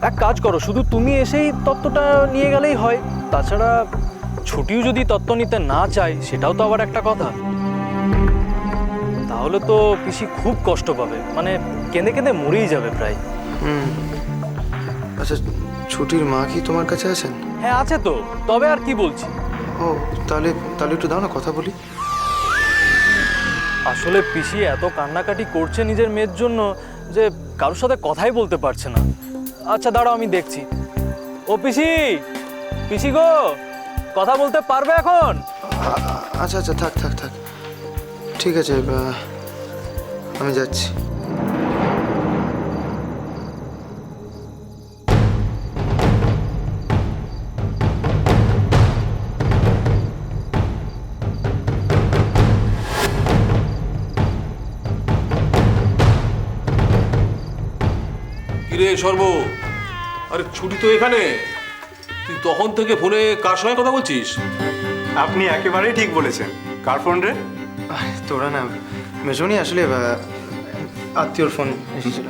এক কাজ করো, শুধু তুমি এসেই তত্ত্বটা নিয়ে গেলেই হয়। তাছাড়া ছুটিও যদি তত্ত্ব নিতে না চায় সেটাও তো আবার একটা কথা। তাহলে তো পিসি খুব কষ্ট পাবে, মানে কেঁদে কেঁদে মরেই যাবে প্রায়। আচ্ছা, ছুটির মা কি তোমার কাছে আছেন? হ্যাঁ আছে তো, তবে আর কি বলছি। ও তাহলে তাহলে একটু দাও না, কথা বলি। আসলে পিসি এত কান্নাকাটি করছে নিজের মেয়ের জন্য যে কারোর সাথে কথাই বলতে পারছে না। আচ্ছা দাঁড়াও, আমি দেখছি। ও পিসি, পিসি গো, কথা বলতে পারবে এখন? আচ্ছা আচ্ছা, থাক থাক থাক, ঠিক আছে, আমি যাচ্ছি। কিরে সর্ব, আরে ছুটি তো এখানে, তুই তখন থেকে ফোনে কার সঙ্গে কথা বলছিস? আপনি একেবারেই ঠিক বলেছেন। কার ফোন রে? তোরা না মেজনি, আসলে আত্মীয়র ফোন এসেছিল।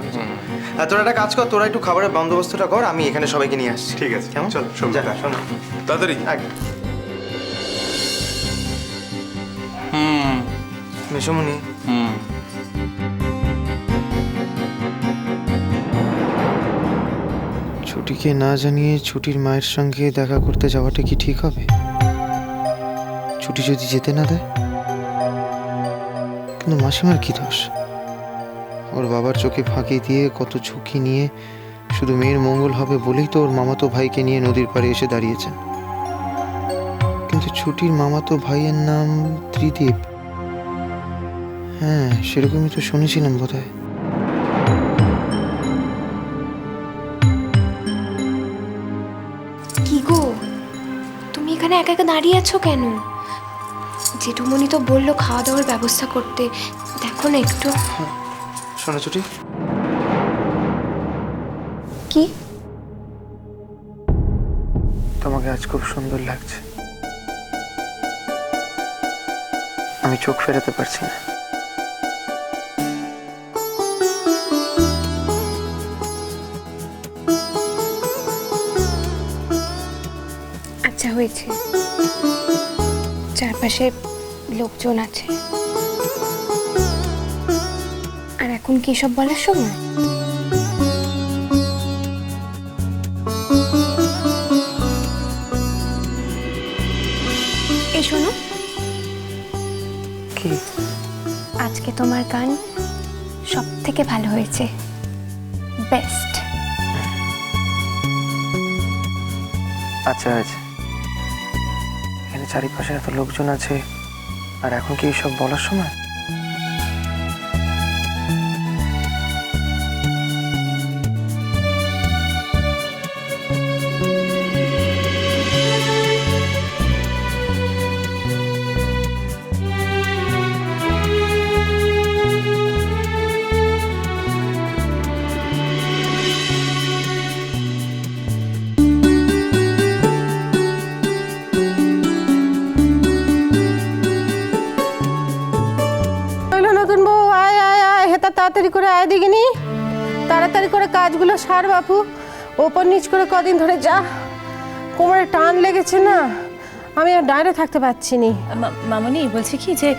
তোরা একটা কাজ কর, তোরা একটু খাবারের বন্দোবস্তটা কর, আমি এখানে সবাইকে নিয়ে আসছি। ঠিক আছে, কেমন? চল যা, শোন। তাড়াতাড়ি। মেসমনি, ছুটিকে না জানিয়ে ছুটির মায়ের সঙ্গে দেখা করতে যাওয়াটা কি ঠিক হবে? ছুটি যদি যেতে না দেয়? কিন্তু মাসিমার কি দোষ? ওর বাবার চোখে ফাঁকি দিয়ে কত ঝুঁকি নিয়ে শুধু মেয়ের মঙ্গল হবে বলেই তো ওর মামাতো ভাইকে নিয়ে নদীর পাড়ে এসে দাঁড়িয়েছেন। কিন্তু ছুটির মামাতো ভাইয়ের নাম ত্রিদীপ। হ্যাঁ, সেরকমই তো শুনেছিলাম বোধহয়। কি গো, তুমি এখানে একা একা দাঁড়িয়ে আছো কেন? জেঠুমনি তো বললো খাওয়া দাওয়ার ব্যবস্থা করতে, দেখো না একটু। শোনো ছুটি, কি? তোমাকে আজ খুব সুন্দর লাগছে। আমি চোখ ফেরাতে পারছি না। আচ্ছা হয়েছে, চারপাশে লোকজন আছে, আর এখন কি সব বলার সময়? এই শোনো, কি? আজকে তোমার গান সব থেকে ভালো হয়েছে, বেস্ট। আচ্ছা আচ্ছা, এখানে চারিপাশে এত লোকজন আছে, আর এখন কি সব বলার সময়? নতুন বউ, আয় আয় আয়, হেতা তাড়াতাড়ি করে আয় দেখিনি, তাড়াতাড়ি করে কাজগুলো সার বাপু। ওপর নিচ করে কদিন ধরে যা কোমরে টান লেগেছে না, আমি আর দাঁড়িয়ে থাকতে পারছি নি। মামনি বলছি কি যে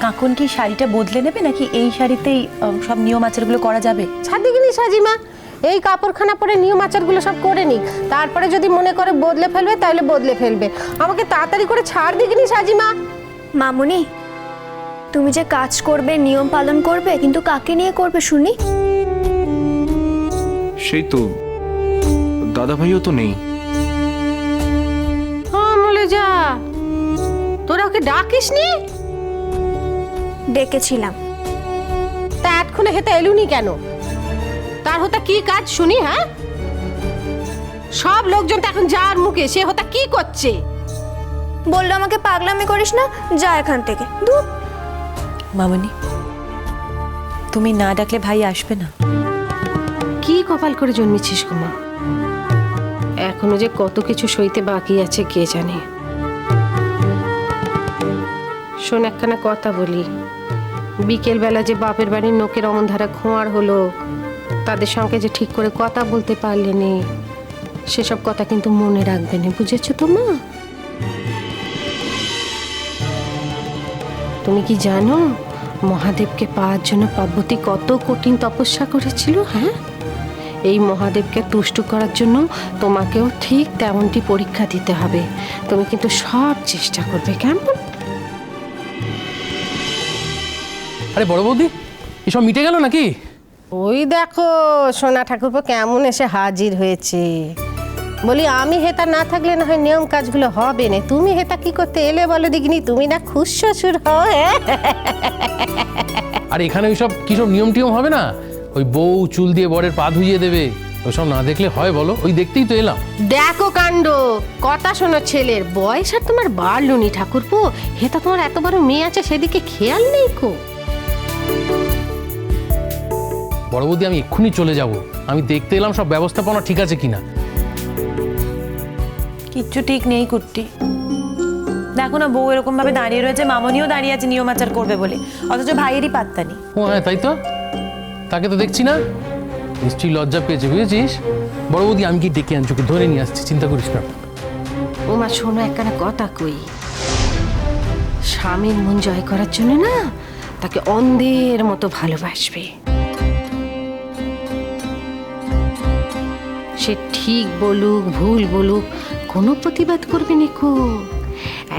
কাকুন কি শাড়িটা বদলে নেবে নাকি এই শাড়িতেই সব নিয়ম আচারগুলো করা যাবে? ছাড় দেখিনি সাজিমা, এই কাপড়খানা পরে নিয়ম আচারগুলো সব করে নিক, তারপরে যদি মনে করে বদলে ফেলবে তাহলে বদলে ফেলবে। আমাকে তাড়াতাড়ি করে ছাড় দেখিনি সাজিমা। মামুনি, তুমি যে কাজ করবে, নিয়ম পালন করবে, কিন্তু কাকে নিয়ে করবে শুনি? সেই তো দাদা ভাইও তো নেই। বলে যা, তোরা ওকে ডাকিস নি? ডেকেছিলাম। তা এতক্ষণে হেতে এলুনি কেন? তার হতা কি কাজ শুনি? হ্যাঁ, সব লোকজন তো এখন যার মুখে, সে হতা কি করছে? বললো আমাকে পাগলামি করিস না, যা এখান থেকে দূর। মামনি, তুমি না ডাকলে ভাই আসবে না। কি কপাল করে জন্মেছিস গো মা, এখনো যে কত কিছু সইতে বাকি আছে কে জানে। শোন, একখানা কথা বলি, বিকেল বেলা যে বাপের বাড়ির নোকের অমন ধারা খোঁয়ার হলো, তাদের সঙ্গে যে ঠিক করে কথা বলতে পারলে নে, সেসব কথা কিন্তু মনে রাখবে না, বুঝেছো তো মা? তুমি কি জানো মহাদেবকে পাওয়ার জন্য পার্বতী কত কঠিন তপস্যা করেছিল? হ্যাঁ, এই মহাদেবকে তুষ্ট করার জন্য তোমাকেও ঠিক তেমনটি পরীক্ষা দিতে হবে। তুমি কিন্তু সব চেষ্টা করবে, কেমন? আরে বড় বৌদি, এসব মিটে গেল নাকি? ওই দেখো সোনা ঠাকুরপো কেমন এসে হাজির হয়েছে। বলি আমি হেতা না থাকলে না হয় নিয়ম কাজগুলো হবে না। তুমি হেতা কি করতে এলে বলো দেখিনি? তুমি না খুশ শ্বশুর হও। হ্যাঁ? আর এখানে ওইসব কিসব নিয়ম টিয়ম হবে না? ওই বউ চুল দিয়ে বরের পা ধুইয়ে দেবে, ওইসব না দেখলে হয় বলো? ওই দেখতেই তো এলাম। দেখো কাণ্ড, কথা শোনো ছেলের। বয়স আর তোমার বাড়লুনি ঠাকুরপো। হেতা তোমার এত বড় মেয়ে আছে, সেদিকে খেয়াল নেই কো? বড় বৌদি, আমি এক্ষুনি চলে যাব। আমি দেখতে এলাম সব ব্যবস্থাপনা ঠিক আছে কিনা। কিচ্ছু ঠিক নেই কুট্টি। দেখো না, বউ এরকম ভাবে দাঁড়িয়ে রয়েছে, মামনিও দাঁড়িয়ে আছে নিয়ম আচার করবে বলে, অথচ ভাইয়েরই পাত্তা নেই। ও হ্যাঁ, তাই তো, তাকে তো দেখছি না। নিশ্চয়ই লজ্জা পেয়েছে, বুঝেছিস? বড় বৌদি, আমি কি ডেকে আনছি, ওকে ধরে নিয়ে আসছি, চিন্তা করিস না। ও মা শোনো, একখানা কথা কই। স্বামীর মন জয় করার জন্য না তাকে অন্ধের মতো ভালোবাসবে। সে ঠিক বলুক ভুল বলুক কোনো প্রতিবাদ করবে নিকো।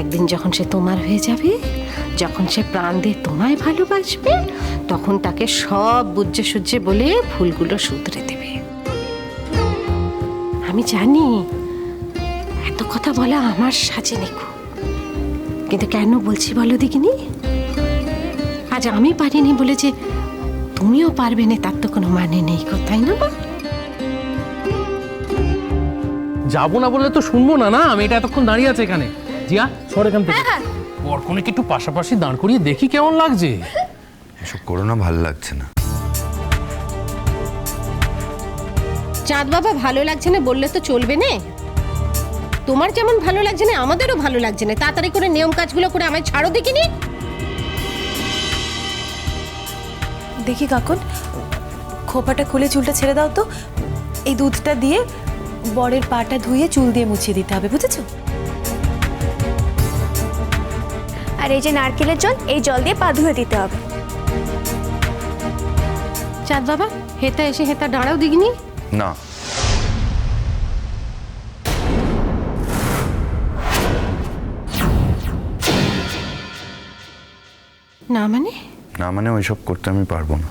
একদিন যখন সে তোমার হয়ে যাবে, যখন সে প্রাণ দিয়ে তোমায় ভালোবাসবে, তখন তাকে সব বুঝে সুঝে বলে ভুলগুলো শুধরে দেবে। আমি জানি এত কথা বলা আমার সাজে নিকো, কিন্তু কেন বলছি বলো দেখিনি? আজ আমি পারিনি বলে যে তুমিও পারবে না তার তো কোনো মানে নেই গো, তাই না? যাবো না বললে তো শুনবো না। না, আমি এটা এতক্ষণ দাঁড়িয়ে আছে এখানে। জিয়া, সর এখান থেকে। বরকনেকে একটু পাশাপাশি দাঁড় করিয়ে দেখি কেমন লাগছে। এসব করো না, ভালো লাগছে না। চাঁদ বাবা, ভালো লাগছে না বললে তো চলবে না। তোমার যেমন ভালো লাগছে না, আমাদেরও ভালো লাগছে না। তাড়াতাড়ি করে নিয়ম কাজগুলো করে আমায় ছাড়ো দেখিনি। দেখি কাকুন, খোপাটা খুলে চুলটা ছেড়ে দাও তো। এই দুধটা দিয়ে বরের পাটা ধুয়ে চুল দিয়ে মুছিয়ে দিতে হবে, বুঝেছো? আর এই যে নারকেলের জল, এই জল দিয়ে পা ধুয়ে দিতে হবে। চাঁদ বাবা, হেতা এসে হেতা দাঁড়াও দেখিনি। না, না মানে? না মানে ওইসব করতে আমি পারবো না।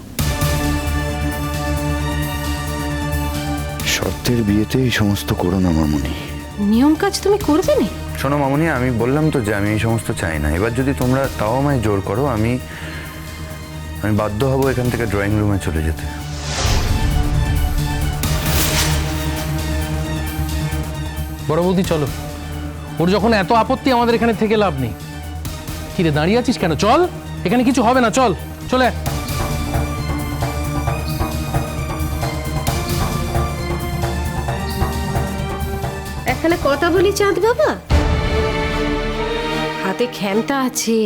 শর্তের বিয়েতে এই সমস্ত করো না মামুনি। নিয়ম কাজ তুমি করবে না? শোনো মামুনি, আমি বললাম তো যে আমি এই সমস্ত চাই না। এবার যদি তোমরা তাও আমায় জোর করো, আমি বাধ্য হব এখান থেকে ড্রয়িং রুমে চলে যেতে। বড় বৌদি, চলো। ওর যখন এত আপত্তি, আমাদের এখানে থেকে লাভ নেই। কি রে, দাঁড়িয়ে আছিস কেন? চল, এখানে কিছু হবে না, চল চলে। এখানে কথা বলি চাঁদ বাবা। হাতে ক্ষমতা আছে,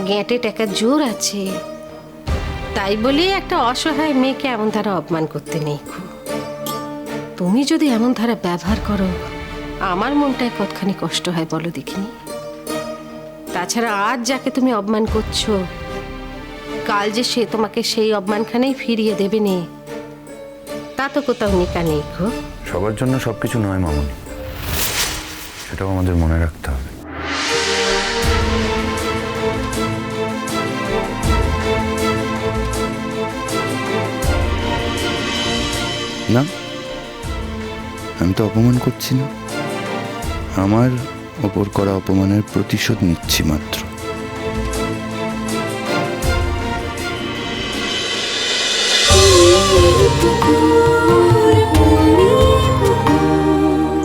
গেঁটে টাকার জোর আছে, তাই বলে একটা অসহায় মেয়েকে এমন ধারা অপমান করতে নেই। তুমি যদি এমন ধারা ব্যবহার করো, আমার মনটায় কতখানি কষ্ট হয় বলো দেখিনি। তাছাড়া আজ যাকে তুমি অপমান করছো, কাল যে সে তোমাকে সেই অপমানখানেই ফিরিয়ে দেবে নে, তা তো কোথাও নিকা নেই গো। সবার জন্য সবকিছু নয় মামুনি, সেটাও আমাদের মনে রাখতে হবে। না, আমি তো অপমান করছি না। আমার ওপর করা অপমানের প্রতিশোধ নিচ্ছি মাত্র।